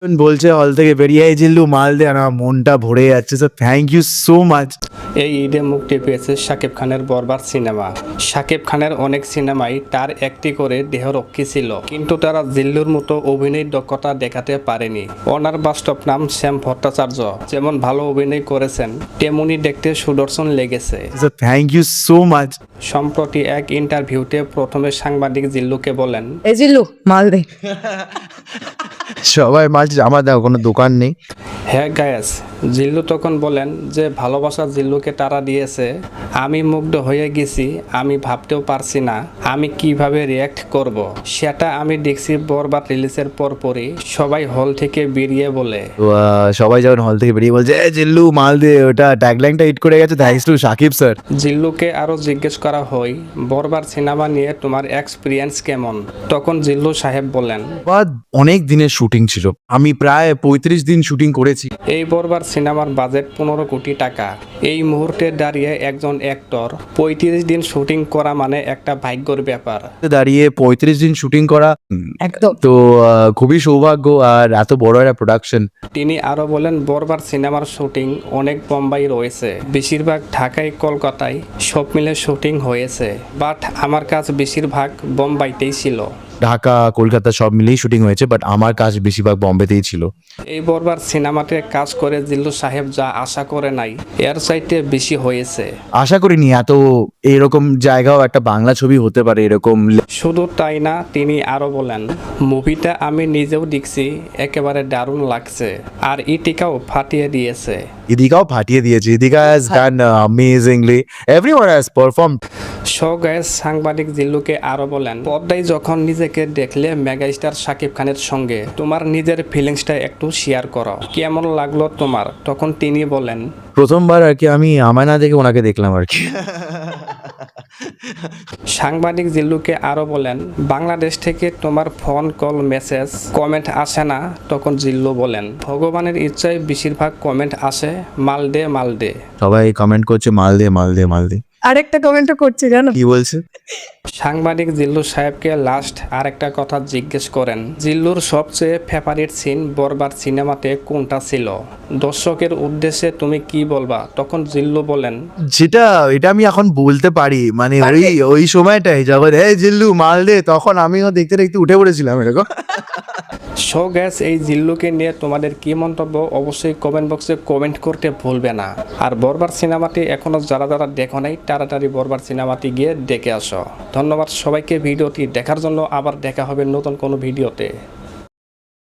বলছে হল থেকে বেরিয়ে এই জিল্লু মাল দে, আর আমার মনটা ভরে যাচ্ছে। Sir thank you so much. এই ঈদে মুক্তি পেয়েছে শাকিব খানের বরবাদ সিনেমা। শাকিব খানের অনেক সিনেমাই তার একটি করে দেহরক্ষী ছিল, কিন্তু তারা জিল্লুর মতো অভিনয় দক্ষতা দেখাতে পারেনি। ওনার বাস্তব নাম শ্যাম ভট্টাচার্য। যেমন ভালো অভিনয় করেছেন, তেমনি দেখতে সুদর্শন লেগেছে। Sir thank you so much. সম্প্রতি এক ইন্টারভিউতে প্রথমে সাংবাদিক জিল্লুকে বলেন, এই জিল্লু মাল দে। সবাই মাল, আমার দাও কোনো দোকান নেই। হ্যাঁ গায়েস। জিল্লু তখন বলেন যে ভালোবাসা জিল্লুকে তারা দিয়েছে। আমি মুগ্ধ হয়ে গেছি, আমি ভাবতেও পারছি না আমি কিভাবে রিয়্যাক্ট করব। সেটা আমি দেখছি বরবাদ রিলিজের পরপরই সবাই হল থেকে বেরিয়ে বলে। তো সবাই যখন হল থেকে বেরিয়ে বলছে এ জিল্লু মাল দে, ওটা ট্যাগলাইনটা হিট করে গেছে থ্যাঙ্কস টু শাকিব স্যার। জিল্লুকে আরও জিজ্ঞেস করা হয়, বরবাদ সিনেমা নিয়ে তোমার এক্সপিরিয়েন্স কেমন? তখন জিল্লু সাহেব বলেন, বাদ অনেক দিনের শুটিং ছিল, আমি প্রায় 35 দিন শুটিং করেছি। এই বরবাদ সিনেমার বাজেট 15 কোটি টাকা। এই মুহূর্তে দাঁড়িয়ে একজন অ্যাক্টর 35 দিন শুটিং করা মানে একটা ভাগ্যর ব্যাপার। দাঁড়িয়ে 35 দিন শুটিং করা একদম। তো খুবই সৌভাগ্য, আর এত বড় একটা প্রোডাকশন। তিনি আরো বলেন, বরবাদ সিনেমার শুটিং অনেক বোম্বাই রয়েছে, বেশিরভাগ ঢাকায় কলকাতায় সব মিলে শুটিং হয়েছে, বাট আমার কাজ বেশিরভাগ বোম্বাইতেই ছিল। ঢাকা কলকাতা সব মিলেই শুটিং হয়েছে, বাট আমার কাজ বেশিরভাগ বম্বেতেই ছিল। এই বরবাদ সিনেমাতে কাজ করে জিল্লু সাহেব যা আশা করে নাই এর চাইতে বেশি হয়েছে। আশা করিনি এত এরকম জায়গাও একটা বাংলা ছবি হতে পারে এরকম। শুধু তাই না, তিনি আরো বলেন, মুভিটা আমি নিজেও দেখছি, একেবারে দারুণ লাগছে, আর ইটিকাও ফাটিয়ে দিয়েছে। ইদিকাও ফাটিয়ে দিয়েছে। Idika has done amazingly, everyone has performed. So guys সাংবাদিক জিল্লুকে আরো বলেন, পর্দায় যখন নিজেকে দেখলে মেগাস্টার শাকিব খানের সঙ্গে, তোমার নিজের ফিলিংসটা একটু শেয়ার করো, কেমন লাগলো তোমার? তখন তিনি বলেন, প্রথমবার আর কি আমি আমায় না দেখে ওনাকে দেখলাম আর কি। সাংবাদিক জিল্লুকে আরো বলেন, বাংলাদেশ থেকে তোমার ফোন কল মেসেজ কমেন্ট আসে না? তখন জিল্লু বলেন, ভগবানের ইচ্ছায় বেশিরভাগ কমেন্ট আসে, মাল দে মাল দে। সবাই কমেন্ট করছে মাল দে মাল দে মাল দে। আরেকটা কমেন্টও করছে জানো। কি বলছে? সাংবাদিক জিল্লু সাহেবকে লাস্ট আরেকটা কথা জিজ্ঞেস করেন, জিল্লুর সবচেয়ে ফেভারিট সিন বরবাদ সিনেমাতে কোনটা ছিল? দর্শকের উদ্দেশ্যে তুমি কি বলবা? তখন জিল্লু বলেন, যেটা এটা আমি এখন বলতে পারি, মানে ওই সময়টাই যখন এই জিল্লু মাল দে, তখন আমিও দেখতে দেখতে উঠে পড়েছিলাম এরকম। শো গ্যাস, এই জিল্লুকে নিয়ে তোমাদের কি মন্তব্য অবশ্যই কমেন্ট বক্সে কমেন্ট করতে ভুলবে না। আর বরবাদ সিনেমাটি এখনো যারা যারা দেখো নাই, তাড়াতাড়ি বরবাদ সিনেমাটি গিয়ে দেখে আসো। ধন্যবাদ সবাইকে ভিডিওটি দেখার জন্য। আবার দেখা হবে নতুন কোনো ভিডিওতে।